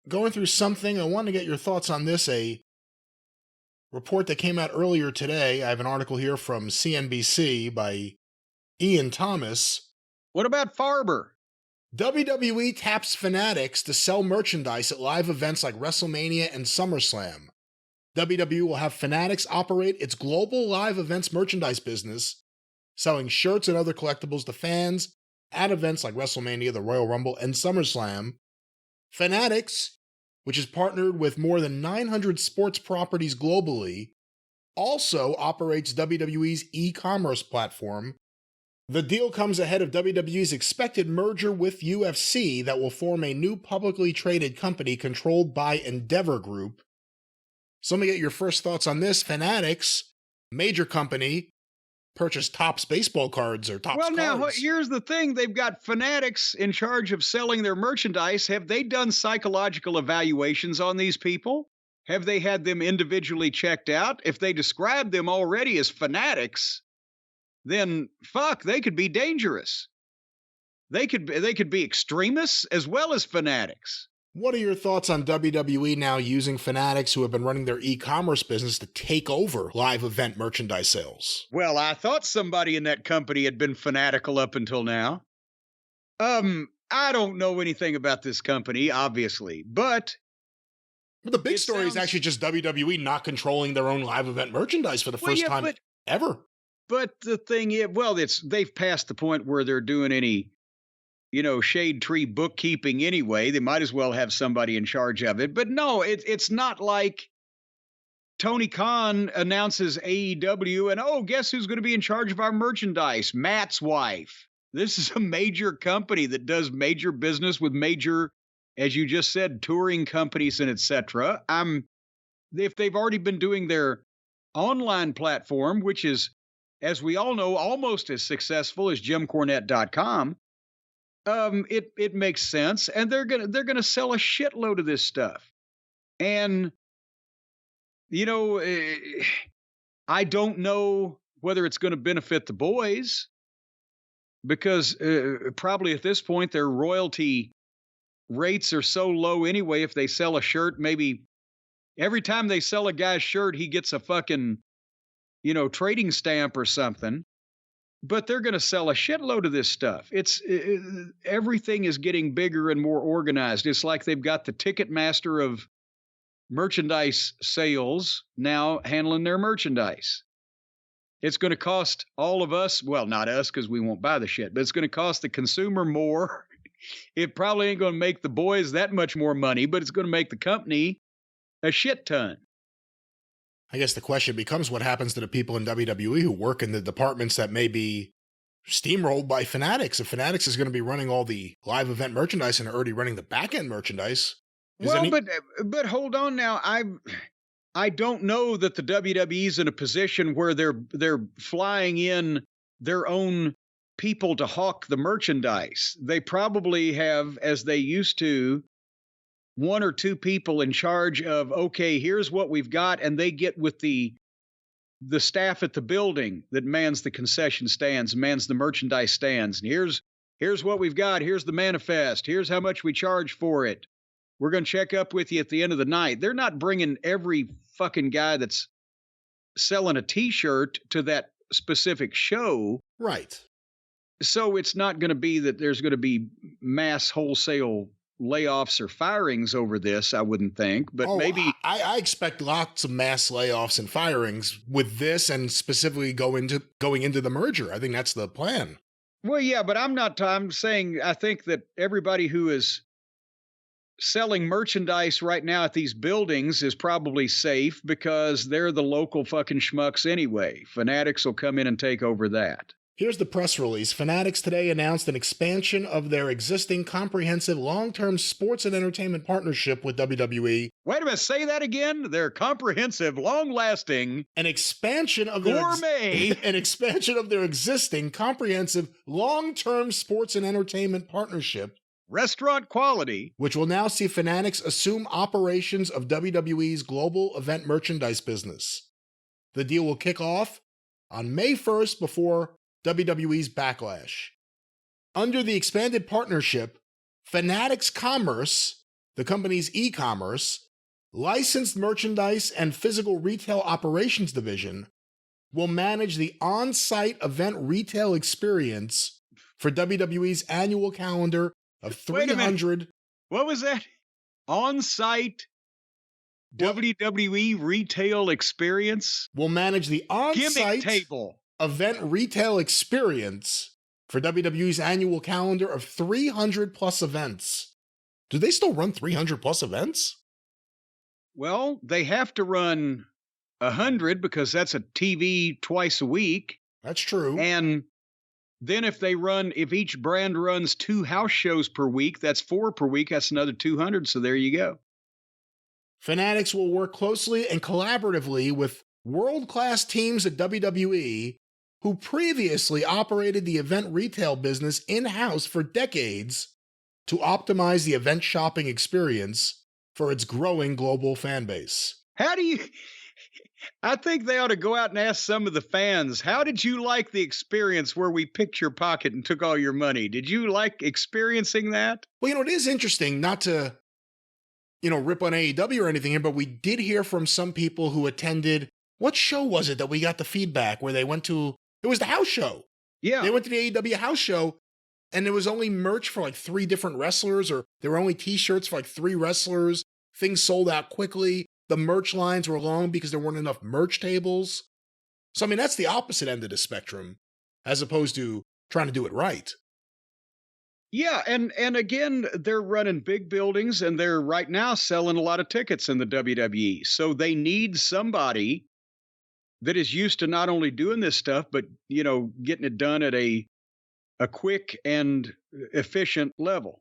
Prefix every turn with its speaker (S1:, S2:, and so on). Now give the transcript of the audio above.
S1: going through something. I want to get your thoughts on this. A report that came out earlier today. I have an article here from CNBC by Ian Thomas.
S2: What about Farber?
S1: WWE taps Fanatics to sell merchandise at live events like WrestleMania and SummerSlam. WWE will have Fanatics operate its global live events merchandise business, selling shirts and other collectibles to fans at events like WrestleMania, the Royal Rumble, and SummerSlam. Fanatics, which is partnered with more than 900 sports properties globally, also operates WWE's e-commerce platform. The deal comes ahead of WWE's expected merger with UFC that will form a new publicly traded company controlled by Endeavor Group. So let me get your first thoughts on this. Fanatics, major company, purchased Topps baseball cards or Topps cards.
S2: Well, now, here's the thing. They've got Fanatics in charge of selling their merchandise. Have they done psychological evaluations on these people? Have they had them individually checked out? If they describe them already as fanatics, then fuck, they could be dangerous. They could be extremists as well as fanatics.
S1: What are your thoughts on WWE now using Fanatics, who have been running their e-commerce business, to take over live event merchandise sales?
S2: Well, I thought somebody in that company had been fanatical up until now. I don't know anything about this company, obviously, but
S1: the big story is actually just WWE not controlling their own live event merchandise for the first time ever.
S2: But the thing is, they've passed the point where they're doing any, shade tree bookkeeping anyway. They might as well have somebody in charge of it. But no, it's not like Tony Khan announces AEW and, guess who's going to be in charge of our merchandise? Matt's wife. This is a major company that does major business with major, as you just said, touring companies and etc. If they've already been doing their online platform, which is, as we all know, almost as successful as JimCornette.com, it makes sense, and they're gonna sell a shitload of this stuff. And I don't know whether it's going to benefit the boys, because probably at this point their royalty rates are so low anyway. If they sell a shirt, maybe every time they sell a guy's shirt, he gets a fucking trading stamp or something. But they're going to sell a shitload of this stuff. Everything is getting bigger and more organized. It's like they've got the Ticketmaster of merchandise sales now handling their merchandise. It's going to cost all of us, well, not us because we won't buy the shit, but it's going to cost the consumer more. It probably ain't going to make the boys that much more money, but it's going to make the company a shit ton.
S1: I guess the question becomes, what happens to the people in WWE who work in the departments that may be steamrolled by Fanatics? If Fanatics is going to be running all the live event merchandise and are already running the back-end merchandise.
S2: But hold on now. I don't know that the WWE's in a position where they're flying in their own people to hawk the merchandise. They probably have, as they used to, one or two people in charge of, okay, here's what we've got, and they get with the staff at the building that mans the concession stands, mans the merchandise stands. And here's what we've got. Here's the manifest. Here's how much we charge for it. We're going to check up with you at the end of the night. They're not bringing every fucking guy that's selling a T-shirt to that specific show.
S1: Right.
S2: So it's not going to be that there's going to be mass wholesale layoffs or firings over this, I wouldn't think, but maybe
S1: I expect lots of mass layoffs and firings with this, and specifically going into the merger. I think that's the plan.
S2: Well, yeah, but I'm saying I think that everybody who is selling merchandise right now at these buildings is probably safe because they're the local fucking schmucks anyway. Fanatics will come in and take over that.
S1: Here's the press release. Fanatics today announced an expansion of their existing comprehensive long-term sports and entertainment partnership with WWE.
S2: Wait a minute, say that again? Their comprehensive, long-lasting,
S1: an expansion of
S2: gourmet,
S1: an expansion of their existing comprehensive long-term sports and entertainment partnership.
S2: Restaurant quality.
S1: Which will now see Fanatics assume operations of WWE's global event merchandise business. The deal will kick off on May 1st before WWE's Backlash. Under the expanded partnership, Fanatics Commerce, the company's e-commerce, licensed merchandise, and physical retail operations division will manage the on-site event retail experience for WWE's annual calendar of
S2: Wait a minute.
S1: 300.
S2: What was that? On-site WWE retail experience?
S1: Will manage the
S2: Gimmick
S1: on-site
S2: table.
S1: event retail experience for WWE's annual calendar of 300 plus events. Do they still run 300 plus events?
S2: Well, they have to run 100 because that's a TV twice a week.
S1: That's true.
S2: And then if each brand runs 2 house shows per week, that's 4 per week. That's another 200. So there you go.
S1: Fanatics will work closely and collaboratively with world-class teams at WWE who previously operated the event retail business in-house for decades to optimize the event shopping experience for its growing global fan base.
S2: I think they ought to go out and ask some of the fans, how did you like the experience where we picked your pocket and took all your money? Did you like experiencing that?
S1: Well, it is interesting, not to, rip on AEW or anything here, but we did hear from some people who attended, what show was it that we got the feedback where they went to? It was the house show.
S2: Yeah.
S1: They went to the AEW house show, and there was only merch for like 3 different wrestlers, or there were only t-shirts for like 3 wrestlers. Things sold out quickly. The merch lines were long because there weren't enough merch tables. So, that's the opposite end of the spectrum, as opposed to trying to do it right.
S2: Yeah, and again, they're running big buildings, and they're right now selling a lot of tickets in the WWE. So they need somebody that is used to not only doing this stuff, but, getting it done at a quick and efficient level.